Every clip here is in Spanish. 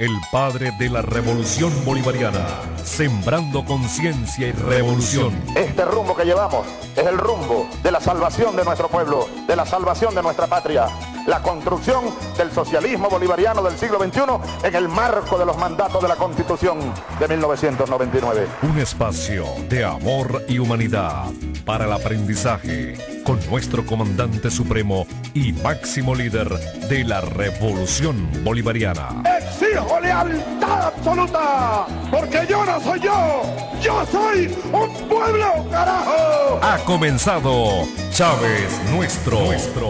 el padre de la revolución bolivariana, sembrando conciencia y revolución. Este rumbo que llevamos es el rumbo de la salvación de nuestro pueblo, de la salvación de nuestra patria, la construcción del socialismo bolivariano del siglo XXI en el marco de los mandatos de la Constitución de 1999. Un espacio de amor y humanidad para el aprendizaje con nuestro comandante supremo y máximo líder de la revolución bolivariana. ¡Exijo lealtad absoluta! Porque yo no soy yo soy un pueblo, carajo. Ha comenzado Chávez nuestro,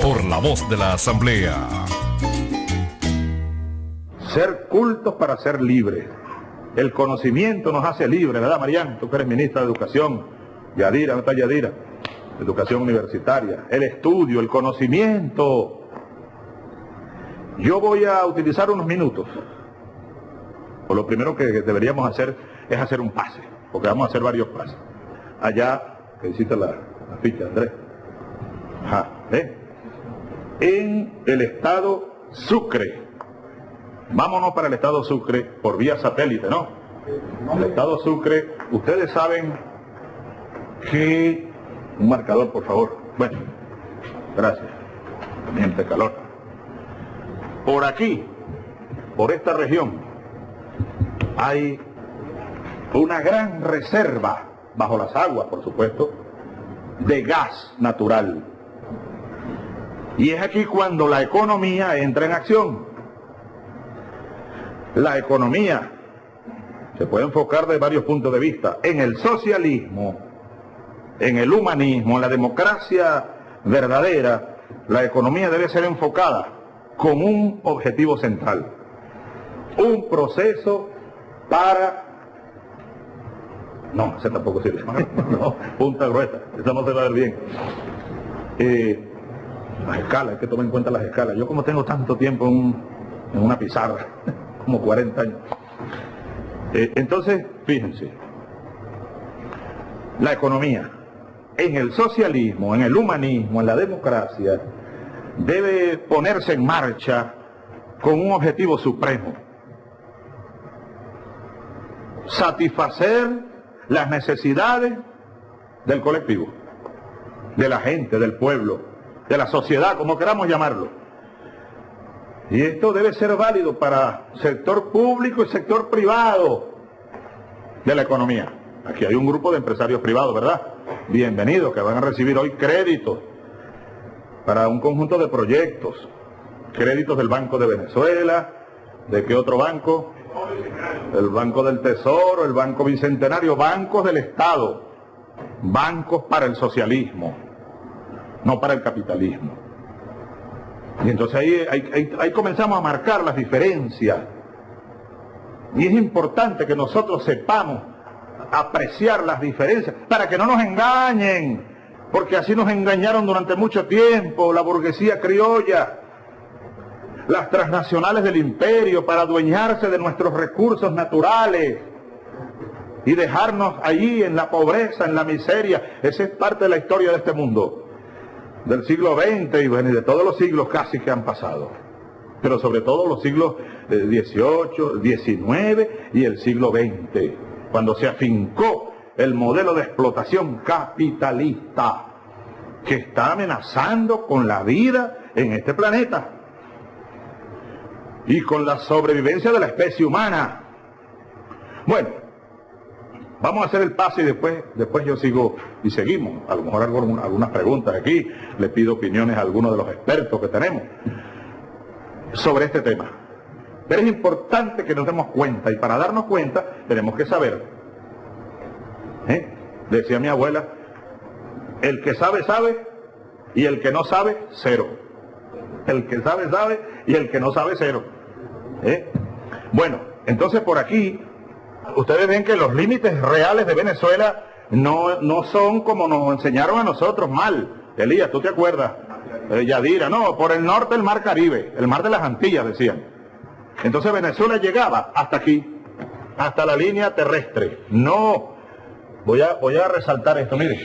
por la voz de la Asamblea. Ser cultos para ser libres. El conocimiento nos hace libres, ¿verdad, Marián? Tú que eres ministra de Educación. Yadira, ¿no está Yadira? Educación universitaria. El estudio, el conocimiento. Yo voy a utilizar unos minutos. Pues lo primero que deberíamos hacer es hacer un pase, porque vamos a hacer varios pases. Allá, que hiciste la ficha, Andrés. Ajá, ¿eh? En el estado Sucre. Vámonos para el estado Sucre por vía satélite, ¿no? El estado Sucre, ustedes saben que... Un marcador, por favor. Bueno, gracias. Miente calor. Por aquí, por esta región, hay una gran reserva, bajo las aguas, por supuesto, de gas natural. Y es aquí cuando la economía entra en acción. La economía se puede enfocar de varios puntos de vista. En el socialismo, en el humanismo, en la democracia verdadera, la economía debe ser enfocada con un objetivo central. Un proceso para... No, ese tampoco sirve. No, punta gruesa, esa no se va a ver bien. Las escalas, hay que tomar en cuenta las escalas. Yo como tengo tanto tiempo en una pizarra, como 40 años. Entonces, fíjense, la economía, en el socialismo, en el humanismo, en la democracia, debe ponerse en marcha con un objetivo supremo: satisfacer las necesidades del colectivo, de la gente, del pueblo, de la sociedad, como queramos llamarlo. Y esto debe ser válido para sector público y sector privado de la economía. Aquí hay un grupo de empresarios privados, ¿verdad? Bienvenidos, que van a recibir hoy créditos para un conjunto de proyectos. Créditos del Banco de Venezuela, ¿de qué otro banco? El Banco del Tesoro, el Banco Bicentenario, bancos del Estado, bancos para el socialismo, no para el capitalismo. Y entonces ahí comenzamos a marcar las diferencias. Y es importante que nosotros sepamos apreciar las diferencias para que no nos engañen, porque así nos engañaron durante mucho tiempo la burguesía criolla, las transnacionales del imperio, para adueñarse de nuestros recursos naturales y dejarnos allí en la pobreza, en la miseria. Esa es parte de la historia de este mundo, del siglo XX y bueno, de todos los siglos casi que han pasado, pero sobre todo los siglos XVIII, XIX y el siglo XX, cuando se afincó el modelo de explotación capitalista que está amenazando con la vida en este planeta y con la sobrevivencia de la especie humana. Bueno, vamos a hacer el pase y después yo sigo y seguimos. A lo mejor algunas preguntas aquí, le pido opiniones a algunos de los expertos que tenemos sobre este tema. Pero es importante que nos demos cuenta, y para darnos cuenta tenemos que saber. Decía mi abuela, el que sabe, sabe, y el que no sabe, cero. El que sabe, sabe, y el que no sabe, cero. Bueno, entonces por aquí, ustedes ven que los límites reales de Venezuela no son como nos enseñaron a nosotros mal. Elías, ¿tú te acuerdas? Yadira, no, por el norte el mar Caribe, el mar de las Antillas, decían. Entonces Venezuela llegaba hasta aquí, hasta la línea terrestre. No, voy a resaltar esto, miren.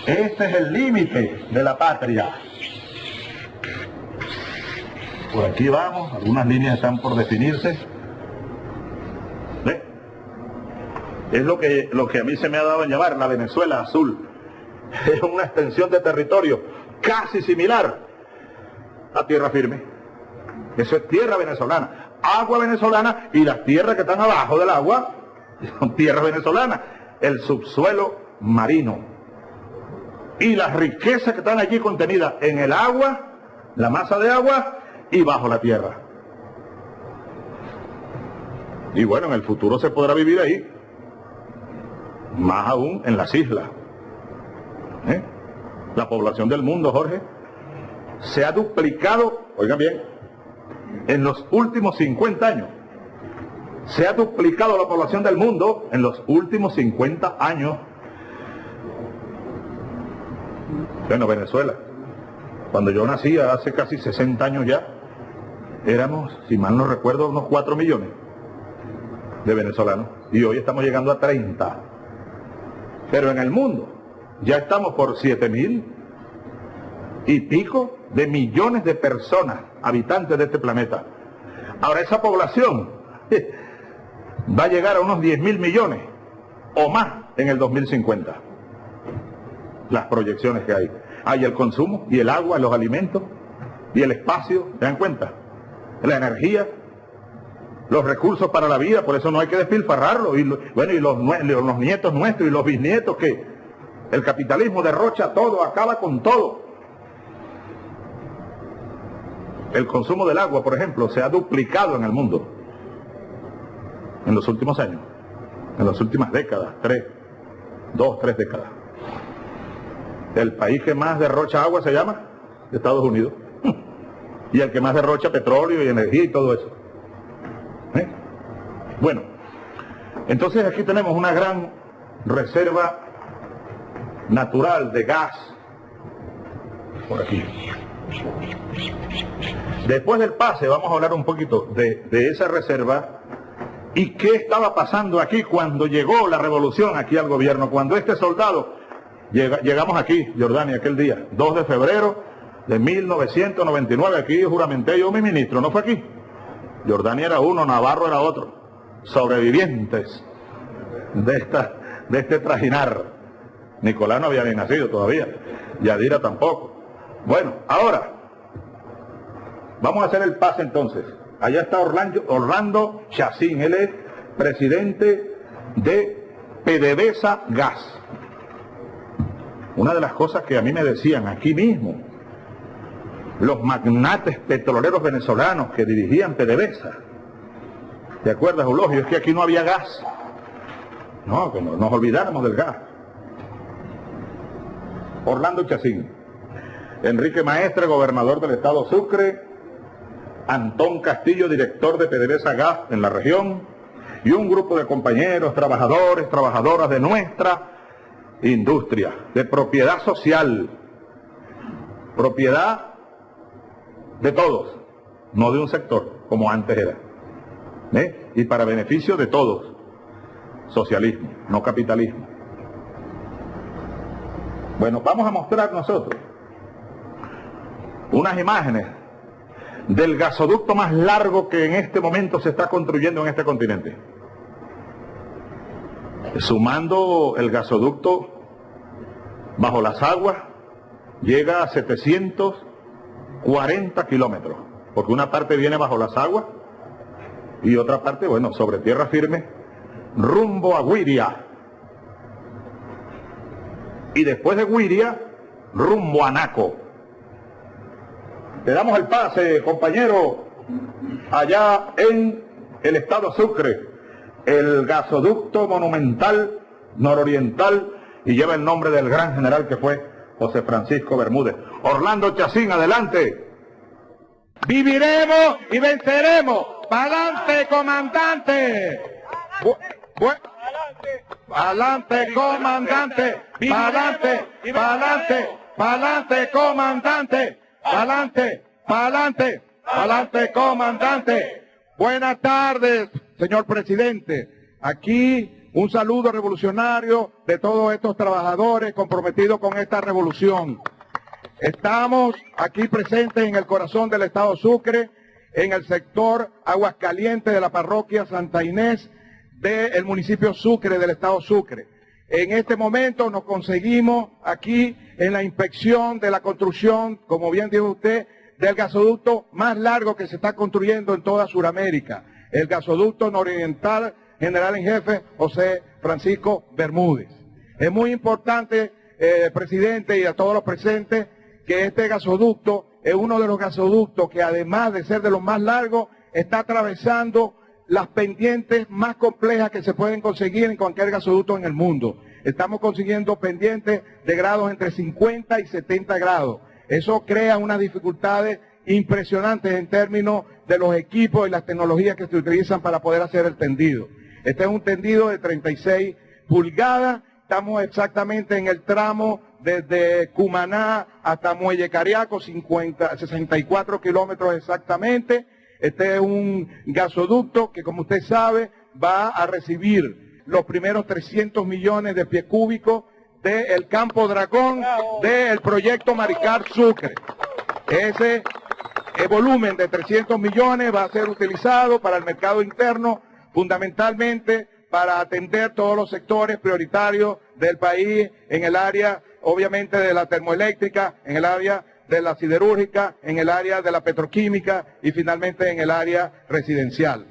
Este es el límite de la patria. Por aquí vamos, algunas líneas están por definirse. ¿Ve? Es lo que a mí se me ha dado en llamar la Venezuela azul. Es una extensión de territorio casi similar a tierra firme. Eso es tierra venezolana, agua venezolana, y las tierras que están abajo del agua son tierras venezolanas, el subsuelo marino y las riquezas que están allí contenidas en el agua, la masa de agua y bajo la tierra. Y bueno, en el futuro se podrá vivir ahí, más aún en las islas. La población del mundo, Jorge, se ha duplicado, oigan bien, en los últimos 50 años. Se ha duplicado la población del mundo en los últimos 50 años. Bueno, Venezuela, cuando yo nací hace casi 60 años ya, éramos, si mal no recuerdo, unos 4 millones de venezolanos. Y hoy estamos llegando a 30. Pero en el mundo ya estamos por 7.000 y pico de millones de personas, habitantes de este planeta. Ahora esa población va a llegar a unos 10.000 millones o más en el 2050. Las proyecciones que hay. Hay el consumo y el agua, los alimentos y el espacio, ¿se dan cuenta? La energía, los recursos para la vida, por eso no hay que despilfarrarlo. Y bueno, y los nietos nuestros y los bisnietos, que el capitalismo derrocha todo, acaba con todo. El consumo del agua, por ejemplo, se ha duplicado en el mundo en los últimos años, en las últimas décadas, 3 décadas. El país que más derrocha agua se llama Estados Unidos. Y el que más derrocha petróleo y energía y todo eso. Bueno, entonces aquí tenemos una gran reserva natural de gas. Por aquí. Después del pase vamos a hablar un poquito de esa reserva y qué estaba pasando aquí cuando llegó la revolución aquí al gobierno, cuando este soldado, llegamos aquí, Jordania, aquel día, 2 de febrero de 1999, aquí juramenté yo mi ministro, ¿no fue aquí? Jordania era uno, Navarro era otro, sobrevivientes de este trajinar. Nicolás no había ni nacido todavía, Yadira tampoco. Bueno, ahora vamos a hacer el pase entonces. Allá está Orlando Chacín, él es presidente de PDVSA Gas. Una de las cosas que a mí me decían aquí mismo, los magnates petroleros venezolanos que dirigían PDVSA, ¿te acuerdas, Eulogio? Es que aquí no había gas. No, que nos olvidáramos del gas. Orlando Chacín, Enrique Maestre, gobernador del estado Sucre, Antón Castillo, director de PDVSA Gas en la región, y un grupo de compañeros, trabajadores, trabajadoras de nuestra industria, de propiedad social, propiedad de todos, no de un sector, como antes era, y para beneficio de todos, socialismo, no capitalismo. Bueno, vamos a mostrar nosotros unas imágenes del gasoducto más largo que en este momento se está construyendo en este continente. Sumando el gasoducto bajo las aguas, llega a 740 kilómetros, porque una parte viene bajo las aguas y otra parte, bueno, sobre tierra firme, rumbo a Güiria. Y después de Güiria, rumbo a Naco. Le damos el pase, compañero, allá en el estado Sucre, el gasoducto monumental nororiental, y lleva el nombre del gran general que fue José Francisco Bermúdez. Orlando Chacín, adelante. Viviremos y venceremos. ¡Pa'lante, comandante! ¡Pa'lante, comandante! ¡Pa'lante, pa'lante, pa'lante, comandante! ¡Pa'lante, pa'lante, pa'lante, comandante! Buenas tardes, señor presidente. Aquí un saludo revolucionario de todos estos trabajadores comprometidos con esta revolución. Estamos aquí presentes en el corazón del estado Sucre, en el sector Aguascalientes de la parroquia Santa Inés del municipio Sucre, del estado Sucre. En este momento nos conseguimos aquí en la inspección de la construcción, como bien dijo usted, del gasoducto más largo que se está construyendo en toda Sudamérica, el gasoducto nororiental general en jefe José Francisco Bermúdez. Es muy importante, presidente, y a todos los presentes, que este gasoducto es uno de los gasoductos que, además de ser de los más largos, está atravesando las pendientes más complejas que se pueden conseguir en cualquier gasoducto en el mundo. Estamos consiguiendo pendientes de grados entre 50 y 70 grados. Eso crea unas dificultades impresionantes en términos de los equipos y las tecnologías que se utilizan para poder hacer el tendido. Este es un tendido de 36 pulgadas. Estamos exactamente en el tramo desde Cumaná hasta Muelle Cariaco, 64 kilómetros exactamente. Este es un gasoducto que, como usted sabe, va a recibir los primeros 300 millones de pies cúbicos del Campo Dragón del proyecto Maricar Sucre. Ese volumen de 300 millones va a ser utilizado para el mercado interno, fundamentalmente para atender todos los sectores prioritarios del país en el área, obviamente, de la termoeléctrica, en el área de la siderúrgica, en el área de la petroquímica y finalmente en el área residencial.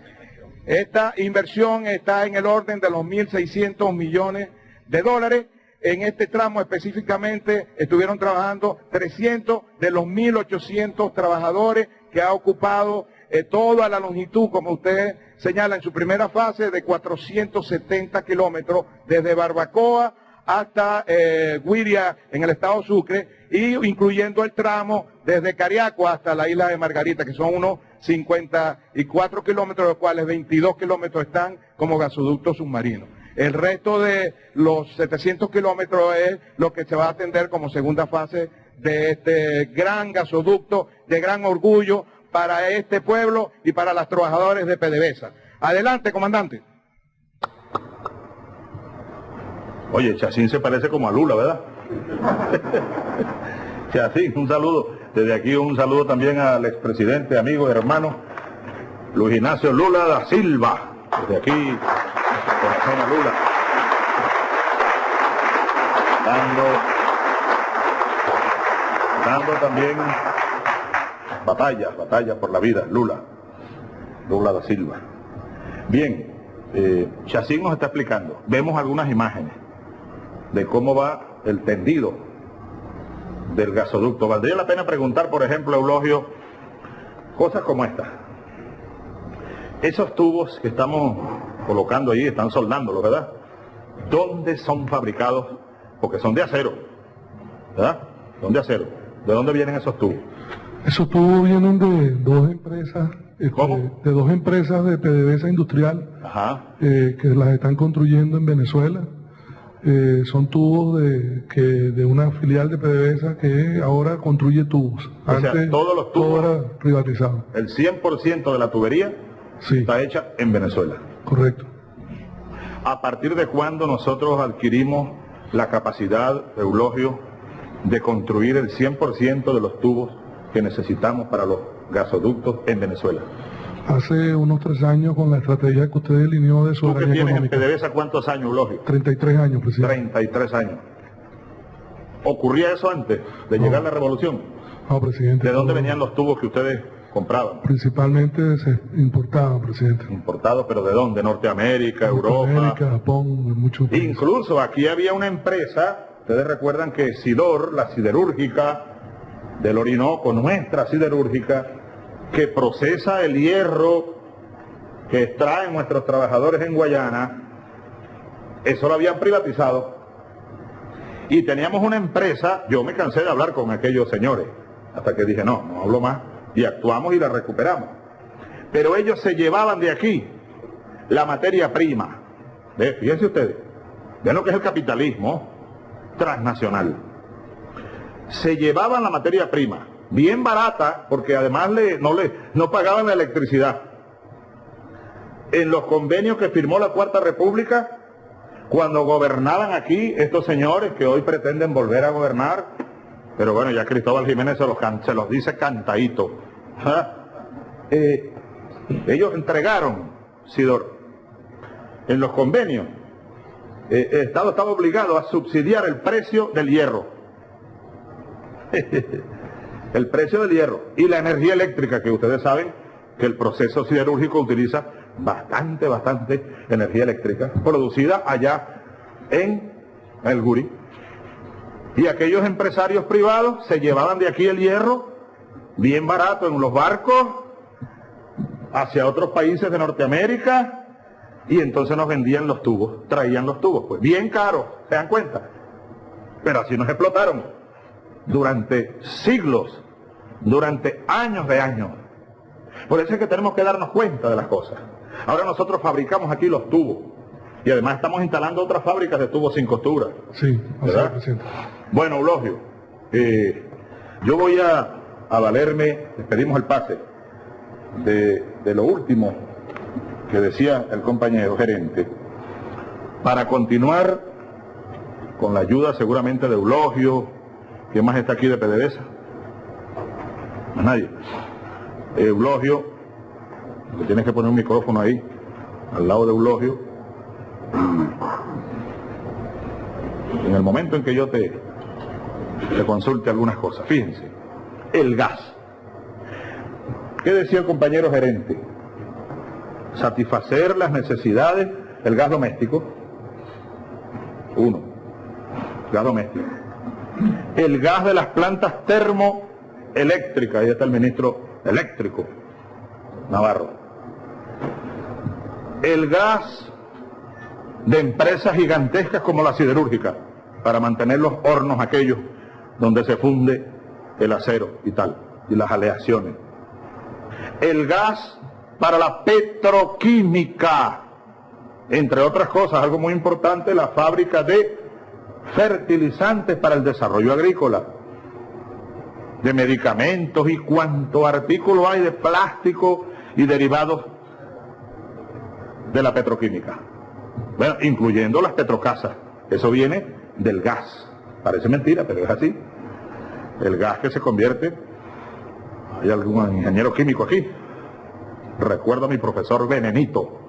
Esta inversión está en el orden de los 1.600 millones de dólares. En este tramo específicamente estuvieron trabajando 300 de los 1.800 trabajadores que ha ocupado toda la longitud, como usted señala en su primera fase, de 470 kilómetros, desde Barbacoa hasta Guiria en el estado Sucre, y incluyendo el tramo desde Cariaco hasta la isla de Margarita, que son unos 54 kilómetros, de los cuales 22 kilómetros están como gasoductos submarinos. El resto de los 700 kilómetros es lo que se va a atender como segunda fase de este gran gasoducto de gran orgullo para este pueblo y para los trabajadores de PDVSA. Adelante, comandante. Oye, Chacín se parece como a Lula, ¿verdad? Chacín, un saludo. Desde aquí un saludo también al expresidente, amigo, hermano, Luis Ignacio Lula da Silva. Desde aquí, corazón a Lula. Dando también batalla por la vida, Lula da Silva. Bien, Chacín nos está explicando. Vemos algunas imágenes de cómo va el tendido del gasoducto. Valdría la pena preguntar, por ejemplo, Eulogio, cosas como esta. Esos tubos que estamos colocando ahí, están soldándolos, ¿verdad? ¿Dónde son fabricados? Porque son de acero, ¿verdad? Son de acero. ¿De dónde vienen esos tubos? Esos tubos vienen de dos empresas, ¿Cómo? de dos empresas de PDVSA industrial. Ajá. Que las están construyendo en Venezuela. Son tubos de una filial de PDVSA que ahora construye tubos. O sea, todos los tubos, todo era privatizado. el 100% de la tubería Sí, está hecha en Venezuela. correcto. ¿A partir de cuándo nosotros adquirimos la capacidad, Eulogio, de construir el 100% de los tubos que necesitamos para los gasoductos en Venezuela? Hace unos 3 años, con la estrategia que usted delineó de ¿Tú que soberanía tienes en económica. PDVSA cuántos años, Eulogio? 33 años, presidente. 33 años. ¿Ocurría eso antes de llegar la revolución? No, presidente. ¿De dónde todo- venían los tubos que ustedes compraban? Principalmente se importaban, presidente. Importados, pero ¿de dónde? Norteamérica, Europa. América, Japón, de muchos países. Incluso aquí había una empresa, ustedes recuerdan que Sidor, la siderúrgica del Orinoco, nuestra siderúrgica, que procesa el hierro que extraen nuestros trabajadores en Guayana, eso lo habían privatizado. Y teníamos una empresa, yo me cansé de hablar con aquellos señores, hasta que dije, no hablo más, y actuamos y la recuperamos. Pero ellos se llevaban de aquí la materia prima. Fíjense ustedes, vean lo que es el capitalismo transnacional. Se llevaban la materia prima, bien barata, porque además no pagaban la electricidad. En los convenios que firmó la Cuarta República, cuando gobernaban aquí estos señores que hoy pretenden volver a gobernar, pero bueno, ya Cristóbal Jiménez se los dice cantadito. ellos entregaron, Sidor, en los convenios, el Estado estaba obligado a subsidiar el precio del hierro. El precio del hierro y la energía eléctrica, que ustedes saben que el proceso siderúrgico utiliza bastante energía eléctrica, producida allá en el Gurí. Y aquellos empresarios privados se llevaban de aquí el hierro bien barato en los barcos hacia otros países de Norteamérica, y entonces nos vendían los tubos, traían los tubos, pues bien caros, ¿se dan cuenta? Pero así nos explotaron durante siglos, durante años de años. Por eso es que tenemos que darnos cuenta de las cosas. Ahora nosotros fabricamos aquí los tubos, y además estamos instalando otras fábricas de tubos sin costura. Sí, ¿verdad? Bueno, Eulogio, yo voy a valerme, les pedimos el pase, de lo último que decía el compañero gerente, para continuar con la ayuda seguramente de Eulogio. ¿Quién más está aquí de PDVSA? Más nadie. Eulogio, que tienes que poner un micrófono ahí, al lado de Eulogio. En el momento en que yo te consulte algunas cosas, fíjense, el gas. ¿Qué decía el compañero gerente? Satisfacer las necesidades del gas doméstico. Uno, gas doméstico. El gas de las plantas termoeléctricas, ahí está el ministro eléctrico, Navarro. El gas de empresas gigantescas como la siderúrgica, para mantener los hornos aquellos donde se funde el acero y tal, y las aleaciones. El gas para la petroquímica, entre otras cosas, algo muy importante, la fábrica de fertilizantes para el desarrollo agrícola, de medicamentos y cuanto artículo hay de plástico y derivados de la petroquímica. Bueno, incluyendo las petrocasas, eso viene del gas. Parece mentira, pero es así. El gas que se convierte, hay algún ingeniero químico aquí, recuerdo a mi profesor Venenito,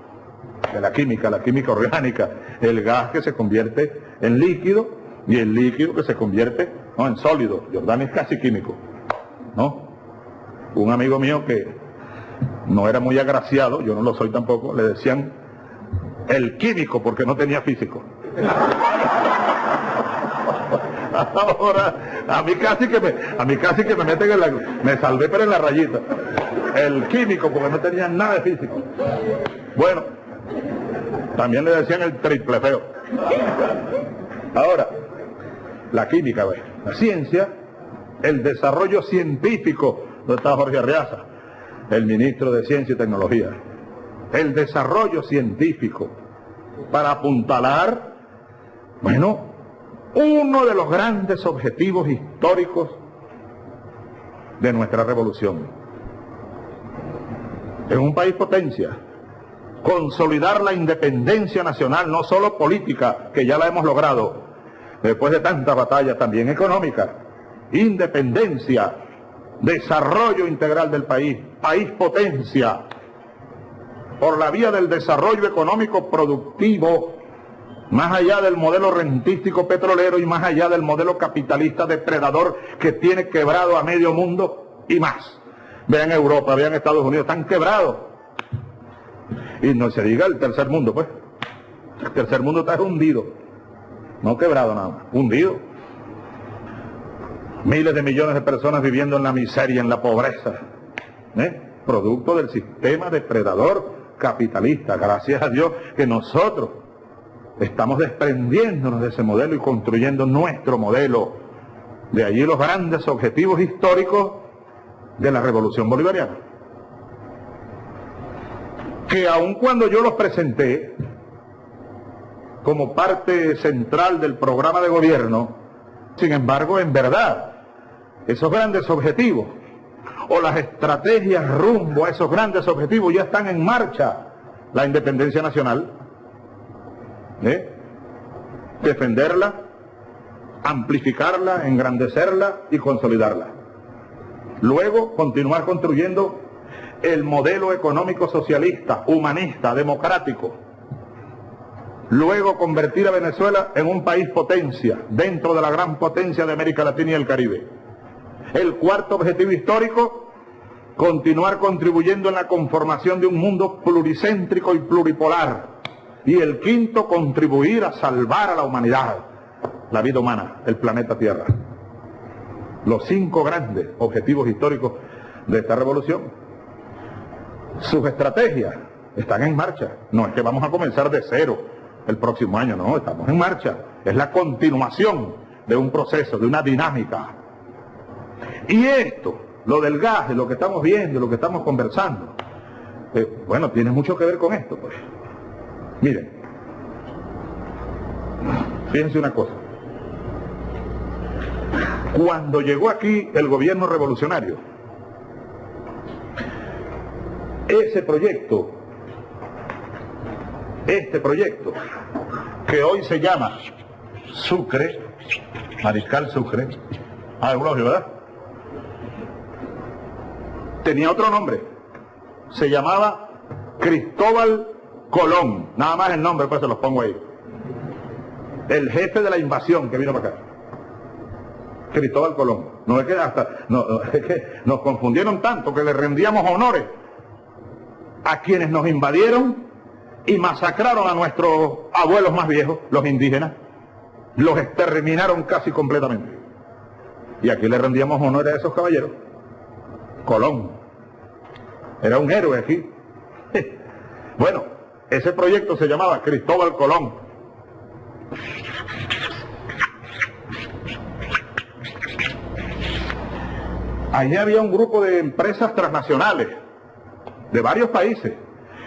de la química orgánica, el gas que se convierte en líquido y el líquido que se convierte en sólido. Jordán es casi químico, ¿no? Un amigo mío que no era muy agraciado, yo no lo soy tampoco, le decían el químico porque no tenía físico. Ahora, a mí casi que me meten en la... Me salvé pero en la rayita. El químico porque no tenía nada de físico. Bueno, también le decían el triple feo. Ahora, la química, la ciencia, el desarrollo científico, donde está Jorge Arreaza, el ministro de Ciencia y Tecnología. El desarrollo científico para apuntalar, bueno, uno de los grandes objetivos históricos de nuestra revolución. En un país potencia, consolidar la independencia nacional, no solo política, que ya la hemos logrado, después de tantas batallas, también económica, independencia, desarrollo integral del país, país potencia, por la vía del desarrollo económico productivo, más allá del modelo rentístico petrolero y más allá del modelo capitalista depredador que tiene quebrado a medio mundo y más. Vean Europa, vean Estados Unidos, están quebrados. Y no se diga el tercer mundo, pues. El tercer mundo está hundido. No quebrado nada más, hundido. Miles de millones de personas viviendo en la miseria, en la pobreza. Producto del sistema depredador capitalista. Gracias a Dios que nosotros estamos desprendiéndonos de ese modelo y construyendo nuestro modelo. De allí los grandes objetivos históricos de la revolución bolivariana. Que aun cuando yo los presenté como parte central del programa de gobierno, sin embargo, en verdad, esos grandes objetivos o las estrategias rumbo a esos grandes objetivos ya están en marcha. La independencia nacional, defenderla, amplificarla, engrandecerla y consolidarla. Luego, continuar construyendo el modelo económico socialista, humanista, democrático. Luego convertir a Venezuela en un país potencia, dentro de la gran potencia de América Latina y el Caribe. El cuarto objetivo histórico, continuar contribuyendo en la conformación de un mundo pluricéntrico y pluripolar. Y el quinto, contribuir a salvar a la humanidad, la vida humana, el planeta Tierra. Los 5 grandes objetivos históricos de esta revolución. Sus estrategias están en marcha. No es que vamos a comenzar de cero el próximo año, no, estamos en marcha. Es la continuación de un proceso, de una dinámica. Y esto, lo del gas, de lo que estamos viendo, lo que estamos conversando, bueno, tiene mucho que ver con esto, pues. Miren, fíjense una cosa. Cuando llegó aquí el gobierno revolucionario, este proyecto, que hoy se llama Sucre, Mariscal Sucre, Eulogio, ¿verdad? Tenía otro nombre, se llamaba Cristóbal Colón, nada más el nombre, pues se los pongo ahí. El jefe de la invasión que vino para acá. Cristóbal Colón. No es que es que nos confundieron tanto que le rendíamos honores a quienes nos invadieron y masacraron a nuestros abuelos más viejos, los indígenas. Los exterminaron casi completamente. Y aquí le rendíamos honores a esos caballeros. Colón. Era un héroe aquí. Bueno, ese proyecto se llamaba Cristóbal Colón. Allí había un grupo de empresas transnacionales de varios países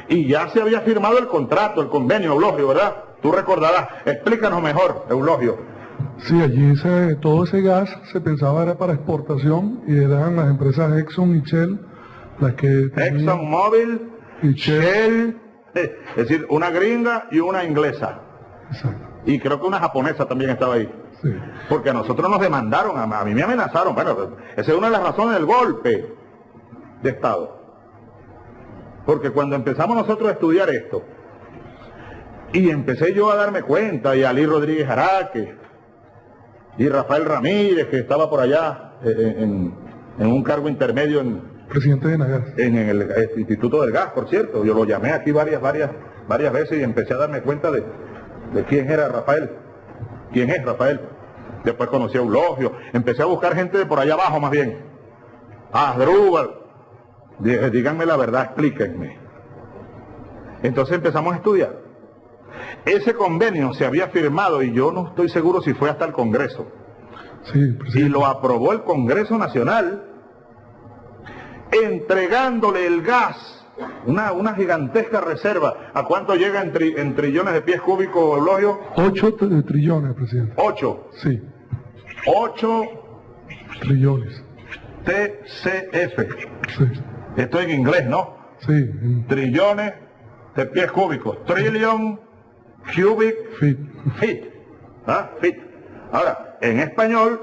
y ya se había firmado el contrato, el convenio, Eulogio, ¿verdad? Tú recordarás. Explícanos mejor, Eulogio. Sí, allí todo ese gas se pensaba era para exportación y eran las empresas Exxon y Shell las que tenían... ExxonMobil y Shell, es decir, una gringa y una inglesa. Exacto. Y creo que una japonesa también estaba ahí. Sí. Porque a nosotros nos demandaron, a mí me amenazaron. Bueno, esa es una de las razones del golpe de Estado. Porque cuando empezamos nosotros a estudiar esto, y empecé yo a darme cuenta, y Ali Rodríguez Araque, y Rafael Ramírez, que estaba por allá en un cargo intermedio Presidente de Nagas. en el Instituto del Gas, por cierto. Yo lo llamé aquí varias veces y empecé a darme cuenta de quién era Rafael. ¿Quién es Rafael? Después conocí a Eulogio. Empecé a buscar gente de por allá abajo más bien. Asdrúbal. Dije, díganme la verdad, explíquenme. Entonces empezamos a estudiar. Ese convenio se había firmado y yo no estoy seguro si fue hasta el Congreso. Sí, presidente. Y lo aprobó el Congreso Nacional, entregándole el gas, una gigantesca reserva. ¿A cuánto llega en trillones de pies cúbicos, Eulogio? 8 trillones, presidente. 8. Sí. 8 Trillones. TCF. Sí. Esto en inglés, ¿no? Sí. Trillones de pies cúbicos. Trillion cubic feet. ¿Ah? Feet. Ahora, en español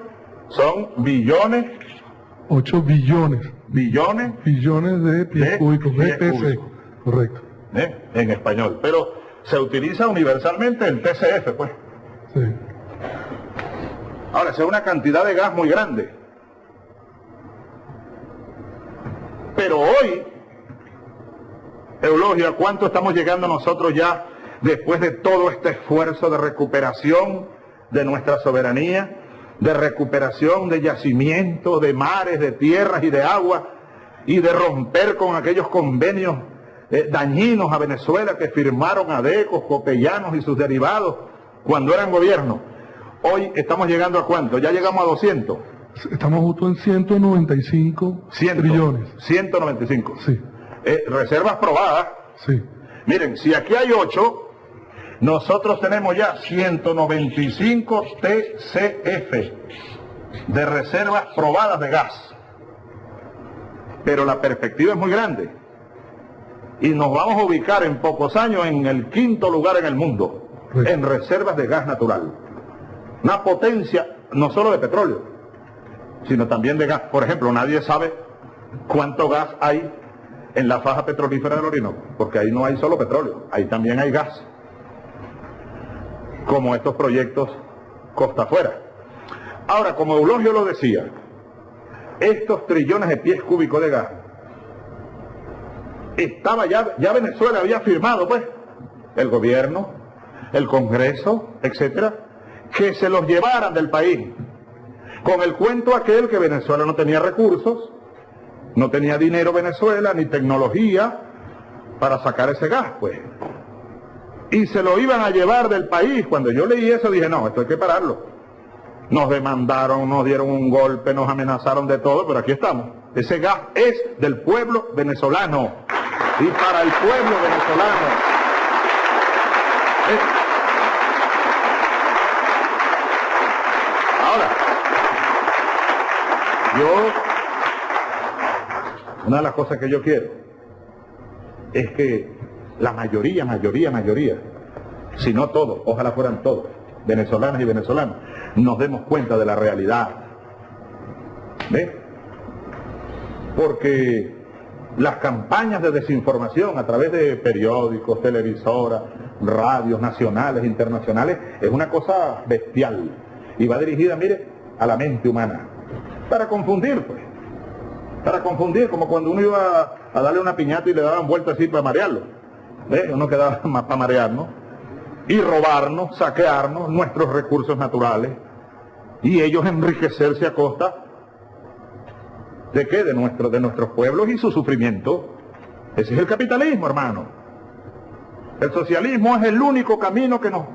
son billones. 8 billones. Billones. Billones de pies cúbicos. pies BPC. cúbicos. Correcto. En español. Pero se utiliza universalmente el TCF, pues. Sí. Ahora, esa es una cantidad de gas muy grande. Pero hoy, Eulogio, ¿a cuánto estamos llegando nosotros ya después de todo este esfuerzo de recuperación de nuestra soberanía, de recuperación de yacimientos, de mares, de tierras y de agua, y de romper con aquellos convenios dañinos a Venezuela que firmaron Adecos, Copellanos y sus derivados cuando eran gobierno? Hoy estamos llegando ¿a cuánto? Ya llegamos a 200. Estamos justo en 195 trillones. 195. Sí. Reservas probadas. Sí. Miren, si aquí hay 8, nosotros tenemos ya 195 TCF de reservas probadas de gas. Pero la perspectiva es muy grande. Y nos vamos a ubicar en pocos años en el 5º lugar en el mundo, Sí. en reservas de gas natural. Una potencia no solo de petróleo, sino también de gas. Por ejemplo, nadie sabe cuánto gas hay en la faja petrolífera del Orinoco, porque ahí no hay solo petróleo, ahí también hay gas, como estos proyectos costa afuera. Ahora, como Eulogio lo decía, estos trillones de pies cúbicos de gas, estaba ya Venezuela había firmado, pues, el gobierno, el Congreso, etcétera, que se los llevaran del país, con el cuento aquel que Venezuela no tenía recursos, no tenía dinero Venezuela, ni tecnología para sacar ese gas, pues. Y se lo iban a llevar del país. Cuando yo leí eso dije, no, esto hay que pararlo. Nos demandaron, nos dieron un golpe, nos amenazaron de todo, pero aquí estamos. Ese gas es del pueblo venezolano y para el pueblo venezolano. Ahora, una de las cosas que yo quiero es que la mayoría, si no todos, ojalá fueran todos, venezolanas y venezolanos, nos demos cuenta de la realidad. ¿Ves? Porque las campañas de desinformación a través de periódicos, televisoras, radios nacionales, internacionales, es una cosa bestial. Y va dirigida, mire, a la mente humana. Para confundir, pues. Para confundir, como cuando uno iba a darle una piñata y le daban vuelta así para marearlo. ¿Ves? Uno quedaba más para marearnos. Y robarnos, saquearnos nuestros recursos naturales. Y ellos enriquecerse a costa ¿de qué? De nuestros pueblos y su sufrimiento. Ese es el capitalismo, hermano. El socialismo es el único camino que nos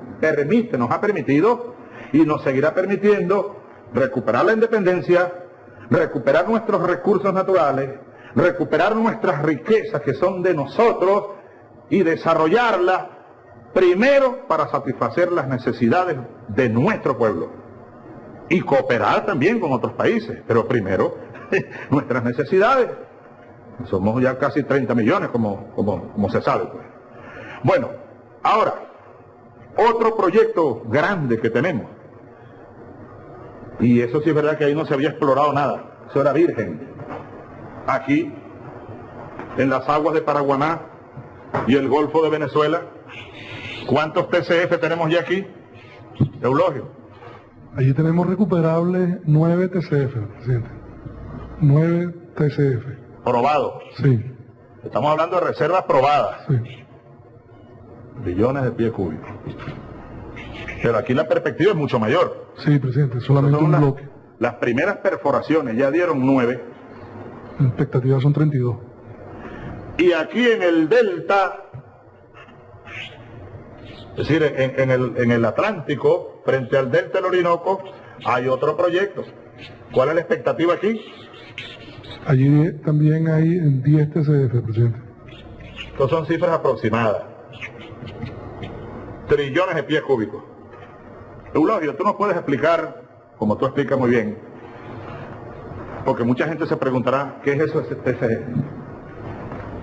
ha permitido y nos seguirá permitiendo recuperar la independencia, recuperar nuestros recursos naturales, recuperar nuestras riquezas que son de nosotros y desarrollarlas primero para satisfacer las necesidades de nuestro pueblo y cooperar también con otros países, pero primero nuestras necesidades. Somos ya casi 30 millones como se sabe, pues. Bueno, ahora, otro proyecto grande que tenemos, y eso sí es verdad que ahí no se había explorado nada, eso era virgen. Aquí, en las aguas de Paraguaná y el Golfo de Venezuela, ¿cuántos TCF tenemos ya aquí, Eulogio? Allí tenemos recuperables 9 TCF, presidente. 9 TCF. ¿Probados? Sí. Estamos hablando de reservas probadas. Sí. Billones de pies cúbicos. Pero aquí la perspectiva es mucho mayor. Sí, presidente, solamente un bloque. Las primeras perforaciones ya dieron 9. La expectativa son 32. Y aquí en el delta, es decir, en el Atlántico, frente al delta del Orinoco, hay otro proyecto. ¿Cuál es la expectativa aquí? Allí también hay 10 TCF, presidente. Estas son cifras aproximadas. Trillones de pies cúbicos. Eulogio, tú nos puedes explicar, como tú explicas muy bien, porque mucha gente se preguntará, ¿qué es eso de TCF?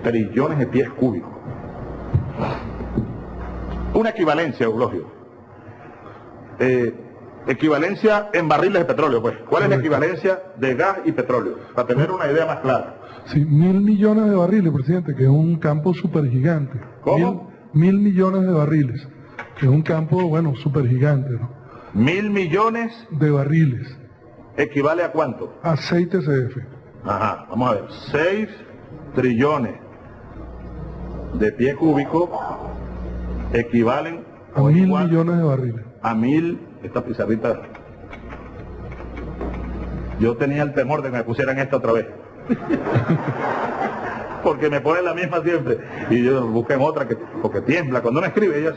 Trillones de pies cúbicos. Una equivalencia, Eulogio. Equivalencia en barriles de petróleo, pues. ¿Cuál es la equivalencia de gas y petróleo? Para tener una idea más clara. Sí, 1.000 millones de barriles, presidente, que es un campo súper gigante. ¿Cómo? 1.000 millones de barriles, que es un campo, bueno, súper gigante, ¿no? 1.000 millones de barriles. ¿Equivale a cuánto? A 6 TCF. Ajá, vamos a ver. 6 trillones de pies cúbicos equivalen a 1.000 millones de barriles. A 1.000, esta pizarrita. Yo tenía el temor de que me pusieran esta otra vez. Porque me ponen la misma siempre. Y yo busquen otra porque tiembla. Cuando uno escribe, ellas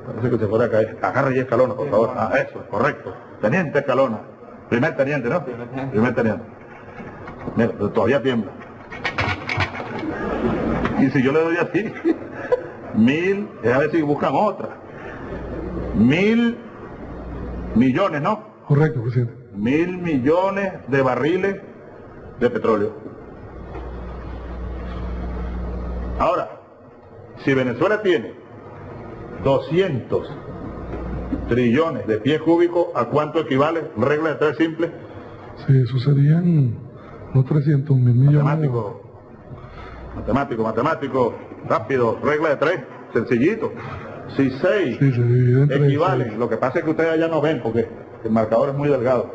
parece que se puede caer. Agarre y Escalona, por favor. Ah, eso, correcto. Teniente Escalona. Primer teniente, ¿no? Primer teniente. Mira, pero todavía tiembla. Y si yo le doy así, 1.000, a ver si buscan otra. 1.000 millones, ¿no? Correcto, presidente. 1.000 millones de barriles de petróleo. Ahora, si Venezuela tiene 200 trillones de pies cúbicos, ¿a cuánto equivale? Regla de 3 simple. Sí, eso serían unos 300.000 millones. Matemático. Matemático, rápido, regla de 3, sencillito. Si 6 Sí, se divide entre equivalen, 6. lo que pasa es que ustedes allá no ven porque el marcador es muy delgado.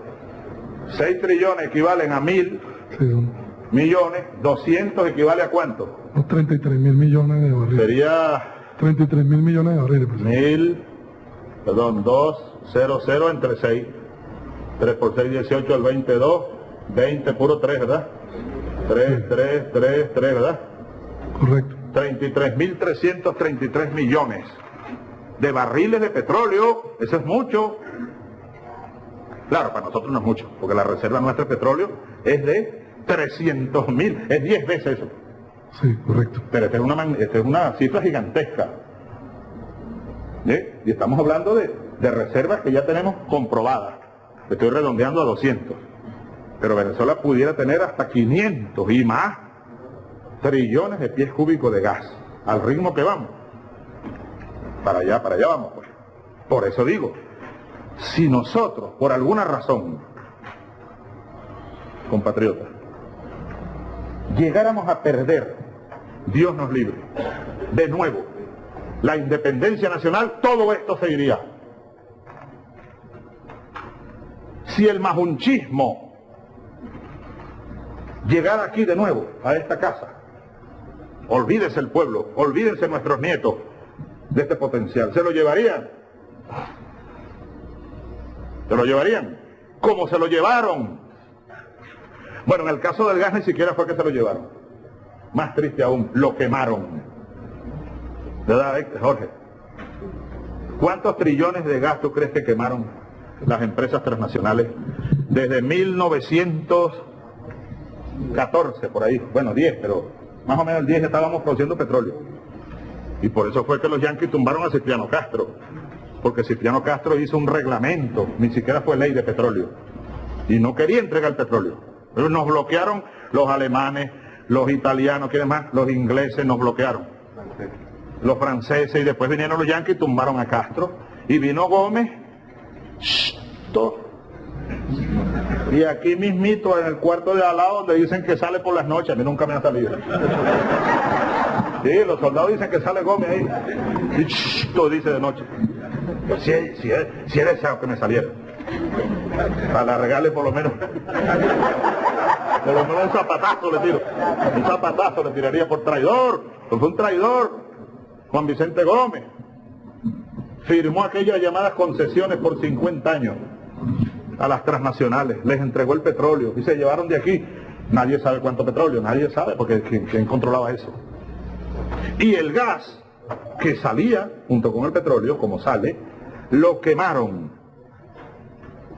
6 trillones equivalen a 1000 Sí, son millones, 200 equivale a cuánto? unos 33.000 millones de barriles. Sería 33.000 millones de barriles, presidente. 200 entre 6. 3 por 6, 18, el 22, 20, puro 3, ¿verdad? 3, 3, ¿verdad? Correcto. 33.333 millones de barriles de petróleo. Eso es mucho. Claro, para nosotros no es mucho, porque la reserva nuestra de petróleo es de 300.000, es 10 veces eso. Sí, correcto. Pero esta es una cifra gigantesca. ¿Sí? Y estamos hablando de reservas que ya tenemos comprobadas. Estoy redondeando a 200. Pero Venezuela pudiera tener hasta 500 y más trillones de pies cúbicos de gas. Al ritmo que vamos. Para allá vamos, pues. Por eso digo, si nosotros, por alguna razón, compatriotas, llegáramos a perder, Dios nos libre, de nuevo, la independencia nacional, todo esto se iría. Si el majunchismo llegara aquí de nuevo, a esta casa, olvídese el pueblo, olvídense nuestros nietos de este potencial, ¿se lo llevarían? ¿Se lo llevarían? ¿Cómo se lo llevaron? Bueno, en el caso del gas ni siquiera fue que se lo llevaron. Más triste aún, lo quemaron. ¿Verdad, Jorge? ¿Cuántos trillones de gas tú crees que quemaron las empresas transnacionales desde 1914, por ahí? Bueno, 10, pero más o menos el 10 estábamos produciendo petróleo. Y por eso fue que los yanquis tumbaron a Cipriano Castro. Porque Cipriano Castro hizo un reglamento, ni siquiera fue ley de petróleo. Y no quería entregar el petróleo. Pero nos bloquearon los alemanes, los italianos, ¿quiénes más? Los ingleses nos bloquearon. Los franceses, y después vinieron los yanquis y tumbaron a Castro. Y vino Gómez, y aquí mismito en el cuarto de al lado donde dicen que sale por las noches, a mí nunca me ha salido. Sí, los soldados dicen que sale Gómez ahí. Y dice de noche. Pues si era deseado que me saliera. Para regalarle por lo menos un zapatazo le tiro. Un zapatazo le tiraría por traidor. Pues fue un traidor. Juan Vicente Gómez firmó aquellas llamadas concesiones por 50 años a las transnacionales, les entregó el petróleo y se llevaron de aquí. Nadie sabe cuánto petróleo, nadie sabe, porque ¿quién controlaba eso? Y el gas que salía junto con el petróleo, como sale, lo quemaron.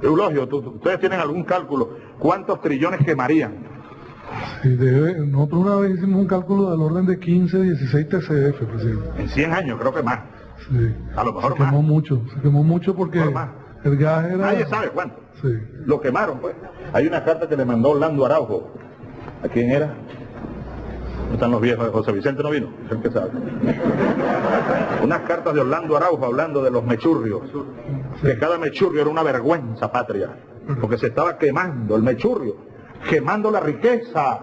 Eulogio, ¿ustedes tienen algún cálculo? ¿Cuántos trillones quemarían? Sí, nosotros una vez hicimos un cálculo del orden de 15, 16 TCF, presidente. En 100 años, creo que más. Sí. A lo mejor se quemó mucho porque el gas era... Nadie sabe cuánto. Sí. Lo quemaron, pues. Hay una carta que le mandó Orlando Araujo. ¿A quién era? Están los viejos, José Vicente no vino, es el que sabe. Unas cartas de Orlando Araujo hablando de los mechurrios, que cada mechurrio era una vergüenza patria, porque se estaba quemando el mechurrio, quemando la riqueza,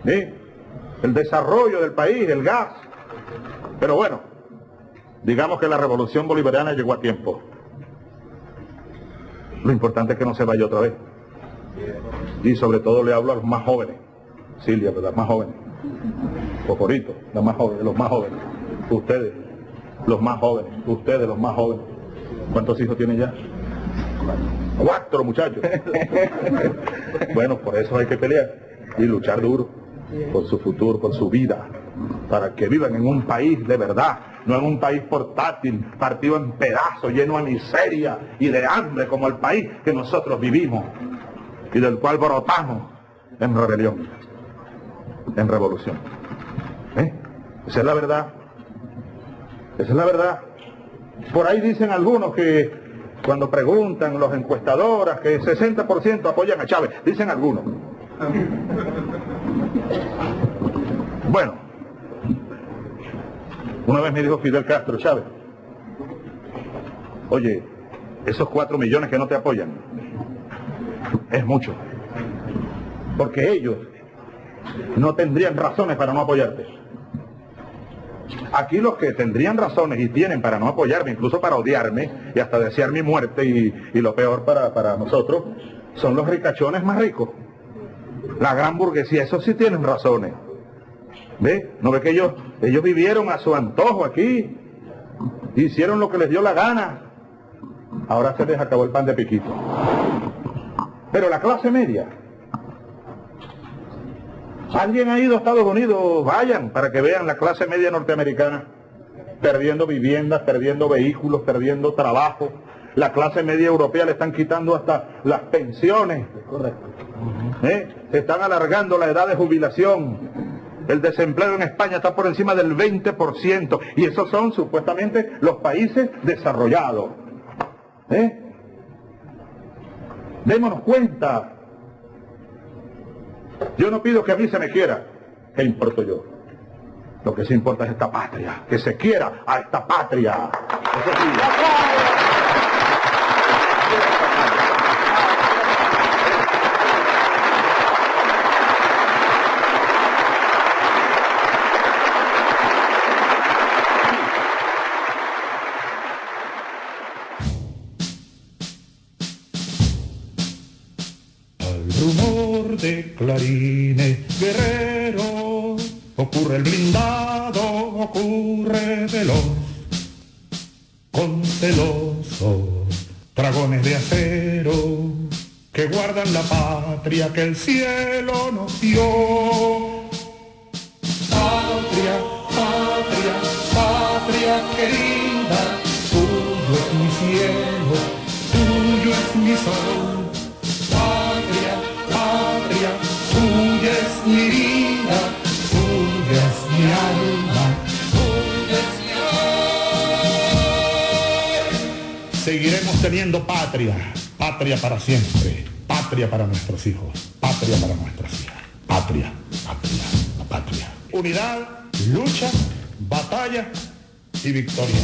¿sí? El desarrollo del país, el gas. Pero bueno, digamos que la revolución bolivariana llegó a tiempo. Lo importante es que no se vaya otra vez. Y sobre todo le hablo a los más jóvenes. Silvia, ¿verdad? Más jóvenes. Poporito, los más jóvenes. Ustedes, los más jóvenes. Ustedes, los más jóvenes. ¿Cuántos hijos tienen ya? 4, muchachos. Bueno, por eso hay que pelear y luchar duro por su futuro, por su vida, para que vivan en un país de verdad, no en un país portátil, partido en pedazos, lleno de miseria y de hambre, como el país que nosotros vivimos y del cual brotamos en rebelión, en revolución. Esa es la verdad. Esa es la verdad. Por ahí dicen algunos que cuando preguntan los encuestadoras que 60% apoyan a Chávez, dicen algunos. Bueno, una vez me dijo Fidel Castro, Chávez, oye, esos 4 millones que no te apoyan, es mucho. Porque ellos no tendrían razones para no apoyarte. Aquí los que tendrían razones y tienen para no apoyarme, incluso para odiarme y hasta desear mi muerte y lo peor para nosotros, son los ricachones más ricos. La gran burguesía, esos sí tienen razones. ¿Ve? ¿No ve que ellos vivieron a su antojo aquí? Hicieron lo que les dio la gana. Ahora se les acabó el pan de piquito. Pero la clase media. ¿Alguien ha ido a Estados Unidos? Vayan para que vean la clase media norteamericana perdiendo viviendas, perdiendo vehículos, perdiendo trabajo. La clase media europea le están quitando hasta las pensiones. Correcto. Se están alargando la edad de jubilación. El desempleo en España está por encima del 20%. Y esos son supuestamente los países desarrollados. Démonos cuenta. Yo no pido que a mí se me quiera. ¿Qué importo yo? Lo que sí importa es esta patria. Que se quiera a esta patria. Eso sí. Rumor de clarines guerrero, ocurre el blindado, ocurre veloz, con celosos dragones de acero que guardan la patria que el cielo nos dio. Patria, patria, patria querida, tuyo es mi cielo, tuyo es mi sol. Tuya es mi vida, tuya es mi alma, tuya es mi amor. Seguiremos teniendo patria, patria para siempre, patria para nuestros hijos, patria para nuestras hijas, patria, patria, patria. Unidad, lucha, batalla y victoria.